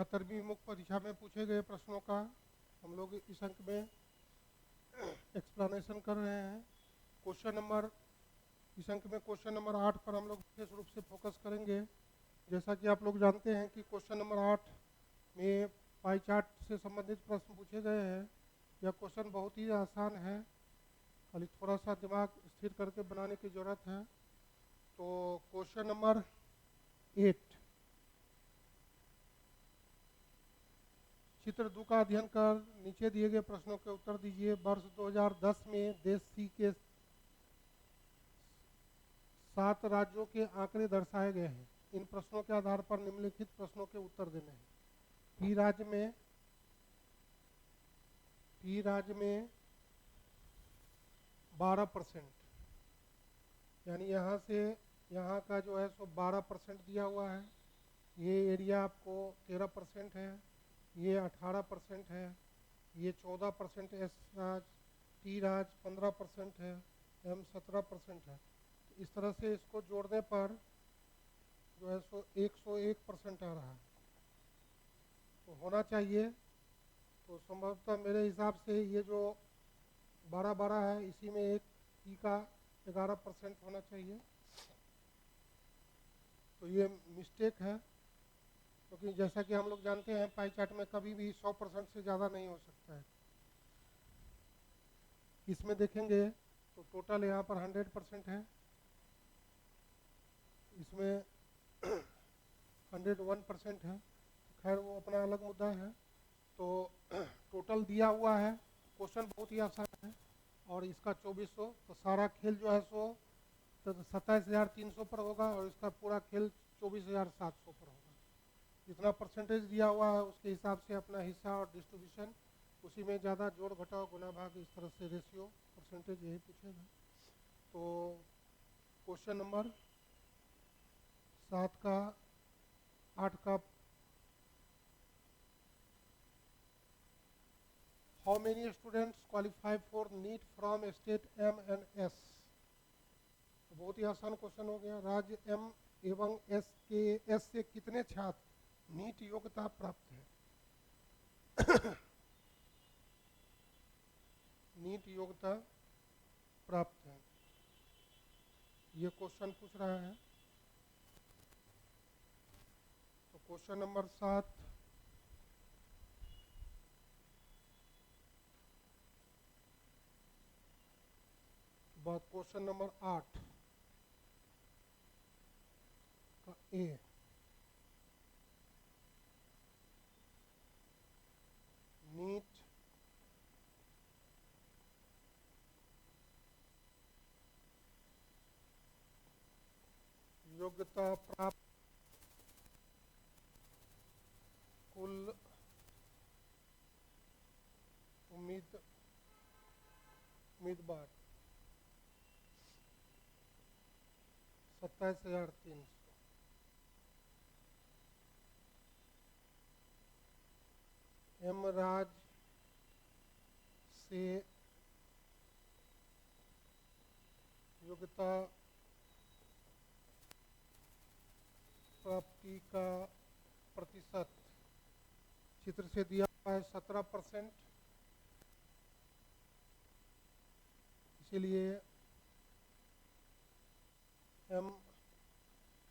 71वीं मुख्य परीक्षा में पूछे गए प्रश्नों का हम लोग इस अंक में एक्सप्लेनेशन कर रहे हैं। क्वेश्चन नंबर इस अंक में क्वेश्चन नंबर 8 पर हम लोग विशेष रूप से फोकस करेंगे। जैसा कि आप लोग जानते हैं कि क्वेश्चन नंबर 8 में पाई चार्ट से संबंधित प्रश्न पूछे गए हैं। यह क्वेश्चन बहुत ही आसान है, खाली थोड़ा सा दिमाग स्थिर करके बनाने की ज़रूरत है। तो क्वेश्चन नंबर 8, चित्र 2 का अध्ययन कर नीचे दिए गए प्रश्नों के उत्तर दीजिए। वर्ष 2010 में देश सी के 7 राज्यों के आंकड़े दर्शाए गए हैं। इन प्रश्नों के आधार पर निम्नलिखित प्रश्नों के उत्तर देने हैं। पी राज्य में 12%, यानी यहाँ से यहाँ का जो है सो 12% दिया हुआ है। ये एरिया आपको 13% है, ये 18% है, ये 14% एस राज, टी राज 15% है, एम 17% है। तो इस तरह से इसको जोड़ने पर जो है सो 101% आ रहा है। तो होना चाहिए, तो संभवतः मेरे हिसाब से ये जो 12-12 है इसी में एक ई का 11% होना चाहिए। तो ये मिस्टेक है, क्योंकि जैसा कि हम लोग जानते हैं पाई चार्ट में कभी भी 100% से ज़्यादा नहीं हो सकता है। इसमें देखेंगे तो टोटल यहाँ पर 100% है, इसमें 101% है। खैर वो अपना अलग मुद्दा है। तो टोटल दिया हुआ है, क्वेश्चन बहुत ही आसान है और इसका 2400, तो सारा खेल जो है सो 27,300 पर होगा और इसका पूरा खेल 24,700 पर होगा। जितना परसेंटेज दिया हुआ है उसके हिसाब से अपना हिस्सा और डिस्ट्रीब्यूशन, उसी में ज़्यादा जोड़ घटाव गुना भाग, इस तरह से रेशियो परसेंटेज यही पूछेगा। तो क्वेश्चन नंबर 8 का, how many students qualify for NEET from state M and S. तो बहुत ही आसान क्वेश्चन हो गया। राज्य एम एवं एस के एस से कितने छात्र नीट योग्यता प्राप्त है नीट योग्यता प्राप्त है, ये क्वेश्चन पूछ रहा है। तो क्वेश्चन नंबर 7, बाद क्वेश्चन नंबर 8 का ए, नीट योग्यता प्राप्त कुल उम्मीदवार 27,300। एम राज से योग्यता प्राप्ति का प्रतिशत चित्र से दिया हुआ है 17%, इसीलिए एम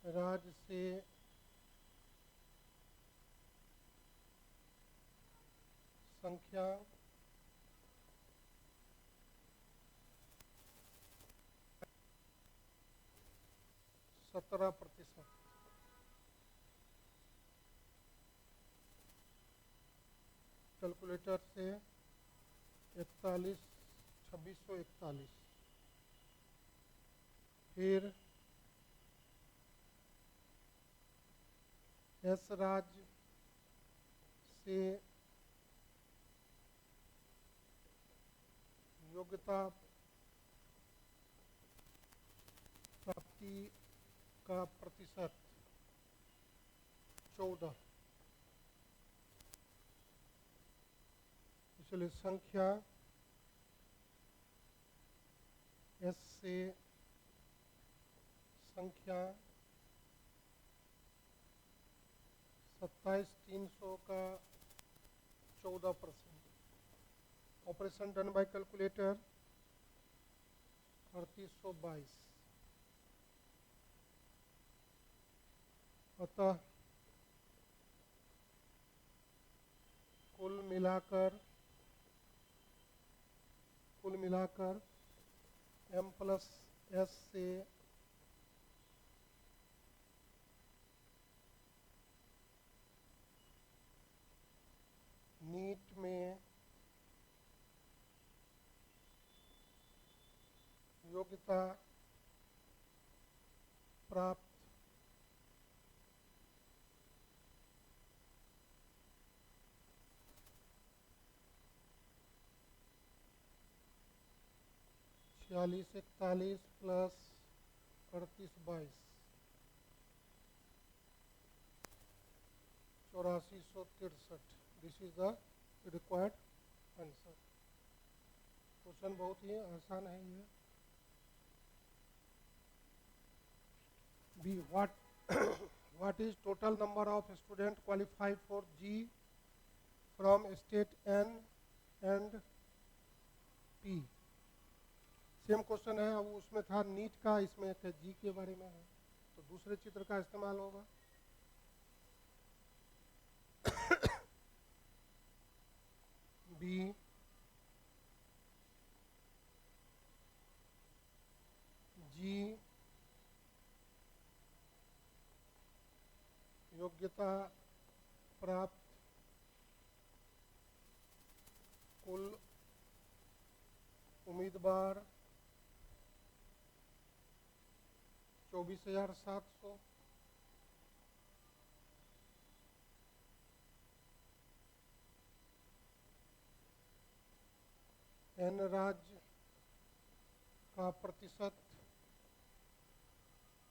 राज से संख्या %17। कैलकुलेटर से 2641। फिर एस राज्य से योग्यता प्राप्ति का प्रतिशत 14, इसलिए संख्या एस से संख्या 27,300 का 14%। Operation done by calculator 3822। अतः कुल मिलाकर M+S से नीट में योग्यता प्राप्त छियालीस 41 plus 3822 8463। This is the required answer. Question बहुत ही आसान है ये। B what is total number of student qualified for G from state N and P। Same question है, अब उसमें था नीट का, इसमें जी के बारे में है, तो दूसरे चित्र का इस्तेमाल होगा। बी जी योग्यता प्राप्त कुल उम्मीदवार 24,700। एन राज्य का प्रतिशत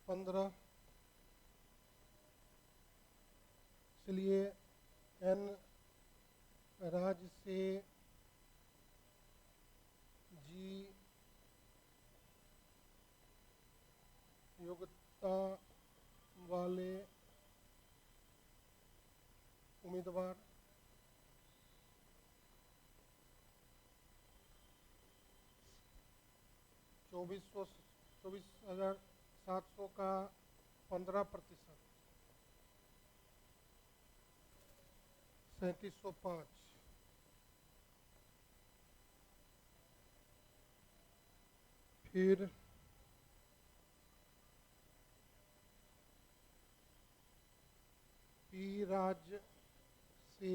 15, इसलिए एन राज्य से जी योग्यता वाले उम्मीदवार 24,700 का 15%, 3705। फिर पी राज्य से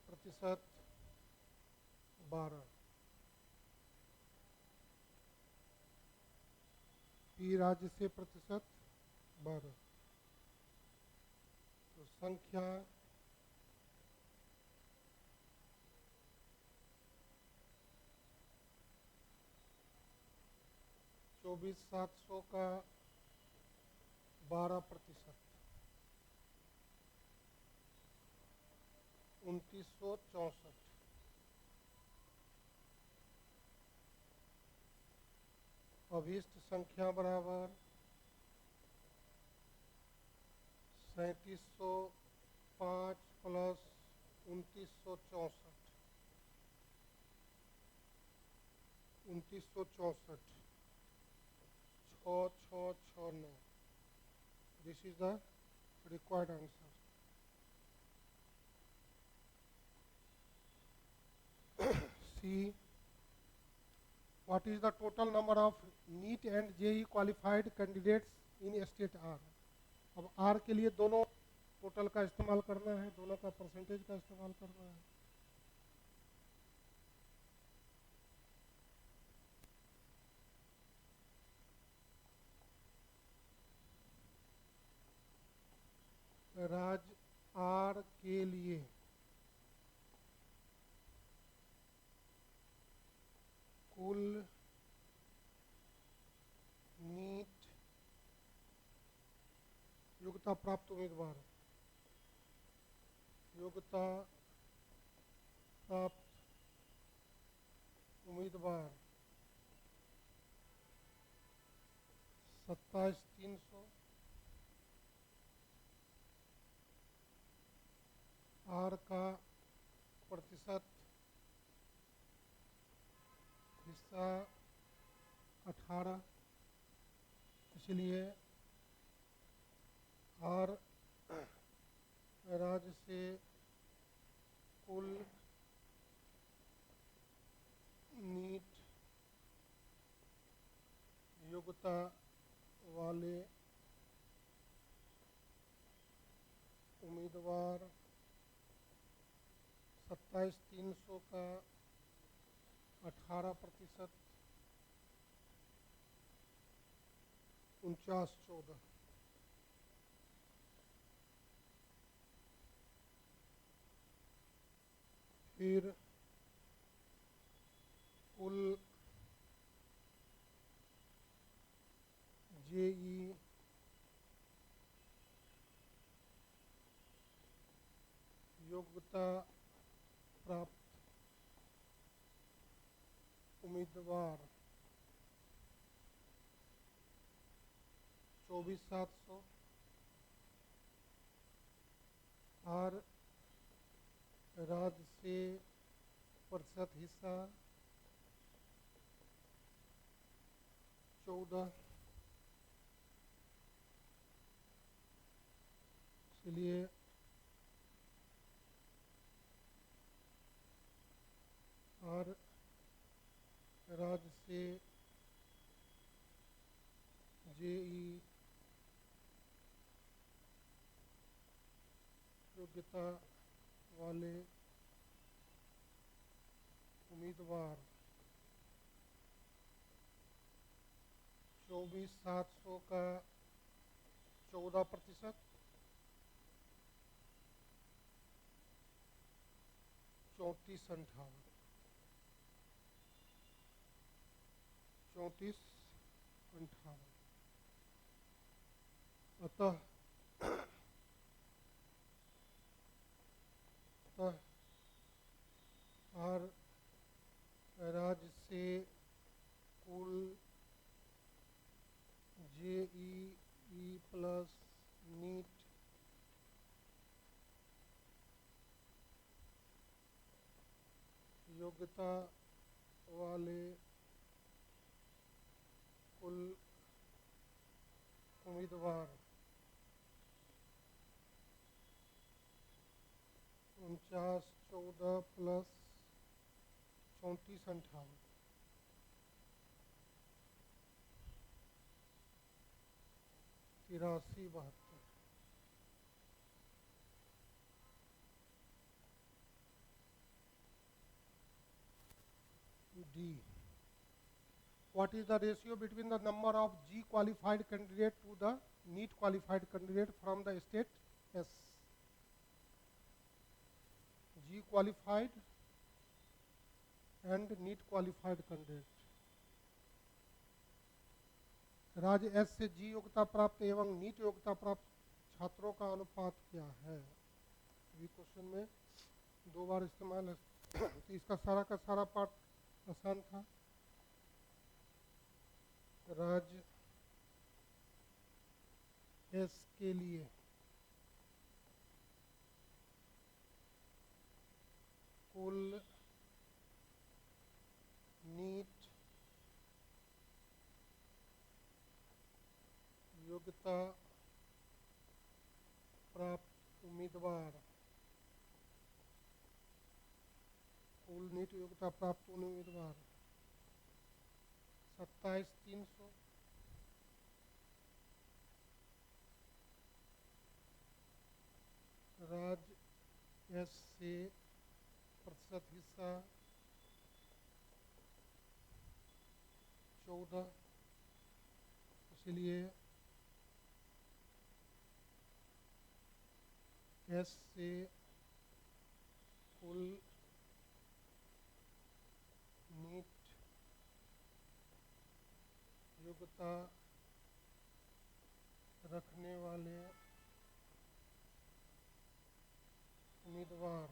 प्रतिशत 12, पी राज्य से प्रतिशत 12। तो संख्या चौबीस 700 का 12%, 2964। अभीष्ट संख्या बराबर 3705 plus 2964, 2964 6669। This is the required answer. C what is the total number of NEET and JEE qualified candidates in state R। अब R के लिए दोनों टोटल का इस्तेमाल करना है, दोनों का परसेंटेज का इस्तेमाल करना है। राज्य R के लिए कुल नीट योग्यता प्राप्त उम्मीदवार, योग्यता प्राप्त उम्मीदवार 27,300, आर का प्रतिशत हिस्सा 18, इसलिए आर राज्य से कुल नीट योग्यता वाले उम्मीदवार 27,300 का 18%, 49,14। फिर कुल जेई योग्यता प्राप्त उम्मीदवार 24,700, आर राज्य से प्रतिशत हिस्सा 14, इसलिए आर राज्य से जेई योग्यता वाले उम्मीदवार 24,700 का 14%, 34,58, 34,58। अतः आर राज्य से कुल जेईई प्लस नीट योग्यता वाले कुल उम्मीदवार 49,14 plus 34,58, 83,72। D. What is the ratio between the number of G qualified candidate to the NEET qualified candidate from the state? S. G qualified and NEET qualified candidate. राज्य S से जी योग्यता प्राप्त एवं NEET योग्यता प्राप्त छात्रों का अनुपात क्या है? ये क्वेश्चन में 2 बार इस्तेमाल है। तो इसका सारा का सारा पार्ट आसान था। राज्य एस के लिए कुल नीट योग्यता प्राप्त उम्मीदवार, कुल नीट योग्यता प्राप्त उम्मीदवार 27,300, राज्य एस से प्रतिशत हिस्सा 14, इसलिए एस से कुल नीट योग्यता रखने वाले उम्मीदवार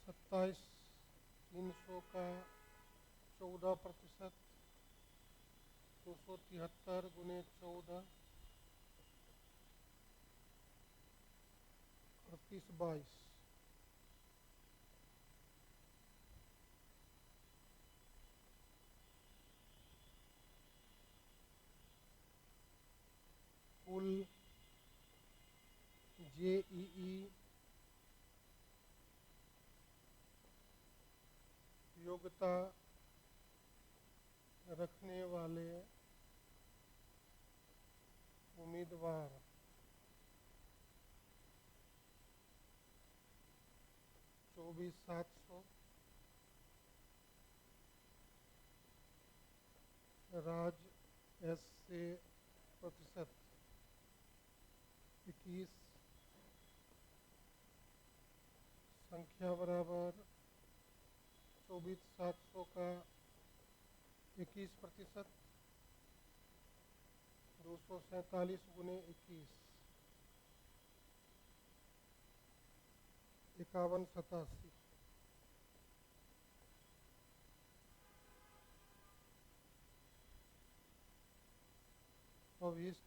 27,300 का 14%, 273 गुने 14 38 22 कुल जेईई योग्यता रखने वाले उम्मीदवार 24,700। राज्य एस से प्रतिशत 21, संख्या बराबर 24,700 का 21%, 247 गुने 21 5187। अभिष्ट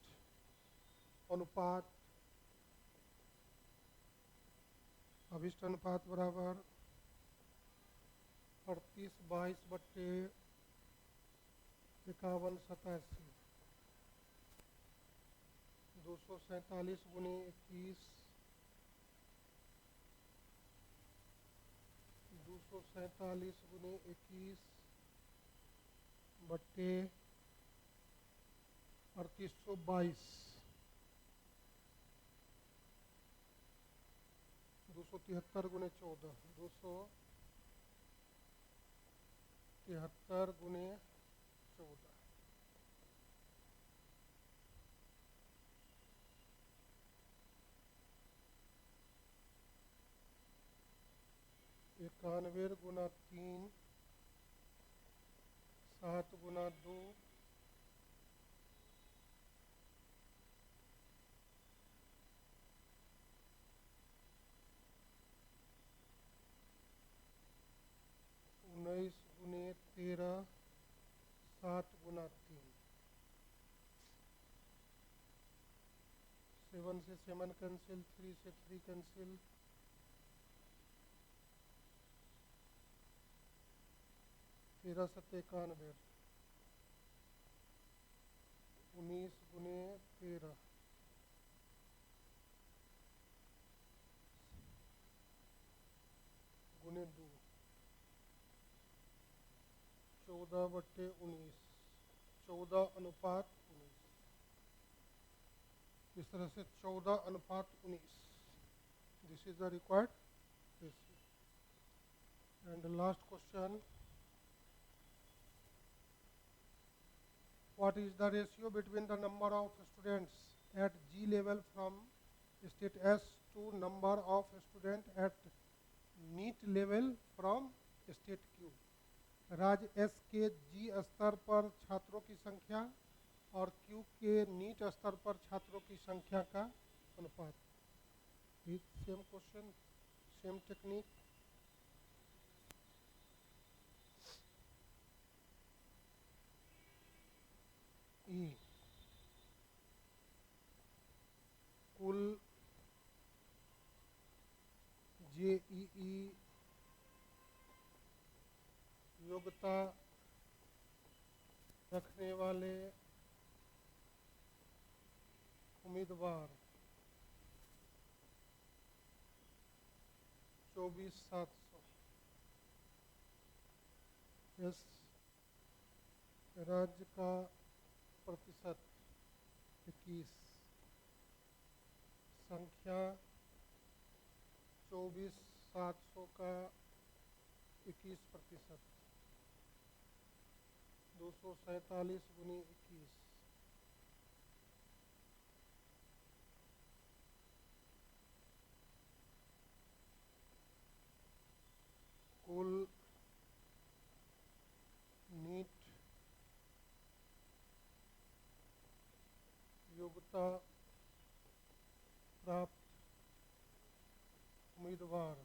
अनुपात बराबर 38/22 बट्टे 5187, 247 गुने 21 247 गुने 21 बट्टे 3822, 273 गुने 14 273 गुने 14 91 गुना 3 7 गुना 2 19 गुने 13 7 गुना 3 7 से 7 कैंसिल, 3 से 3 कैंसिल, 13 7 91, 19 गुने 13 गुने 2 14 बट्टे 19, 14:19। इस तरह से 14:19 this is the required ratio. And last question, what is the ratio between the number of students at G level from state S to number of students at NEET level from state Q? राज्य S के जी स्तर पर छात्रों की संख्या और Q के NEET स्तर पर छात्रों की संख्या का अनुपात। Same question, same technique. ई कुल जेईई योग्यता रखने वाले उम्मीदवार 24,700। एस राज्य का प्रतिशत 21, संख्या 24,700 का 21%, 247 गुने 21, कुल नीट योग्यता प्राप्त उम्मीदवार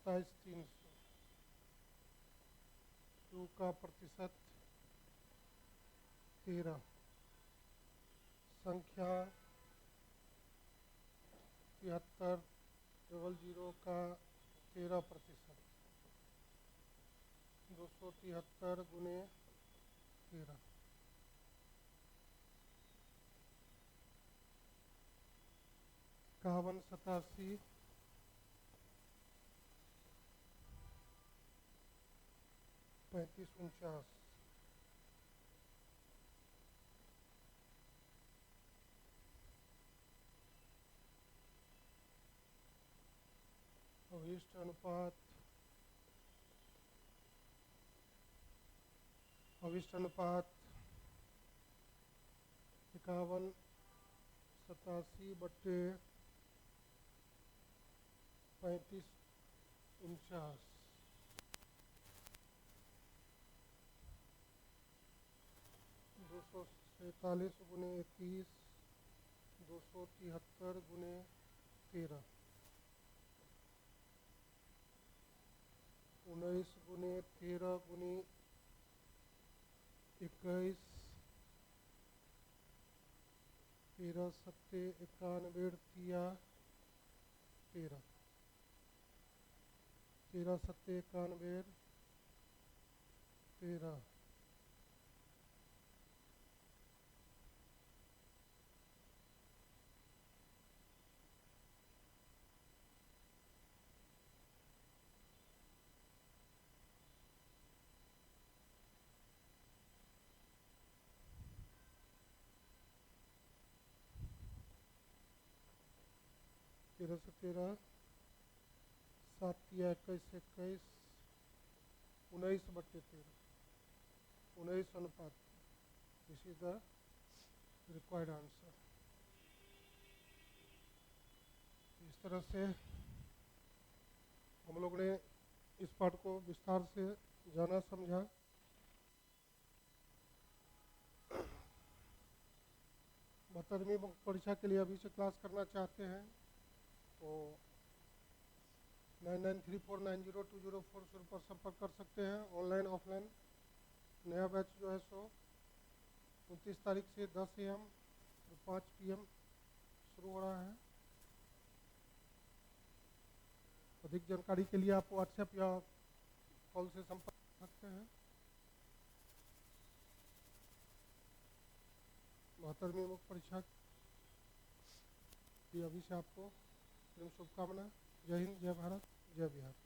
27,300। Q का प्रतिशत 13। संख्या 73,000 का 13%। 273 गुने 13। 51, 87, 35, 49। अभिष्ट अनुपात 51, 87 बट्टे 35, 49। 247 गुने 21, 273 गुने 13। 19 गुने 13 गुने 21। 13 सत्ते 91 तिया 13। 13 सत्ते 91 13। 13 से 13, 7 तिया 21, 21, 19 बट्टे 13, 19 अनुपात। This is the required answer. इस तरह से हम लोग ने इस पाठ को विस्तार से जाना समझा। बहत्तरवीं परीक्षा के लिए अभी से क्लास करना चाहते हैं तो 9934902040 पर संपर्क कर सकते हैं, ऑनलाइन ऑफलाइन। नया बैच जो है सो 29 तारीख से 10 AM और 5 PM शुरू हो रहा है। अधिक जानकारी के लिए आप व्हाट्सएप या कॉल से संपर्क कर सकते हैं। 72वीं मुख्य परीक्षा की अभी से आपको शुभकामना। जय हिंद, जय भारत, जय बिहार।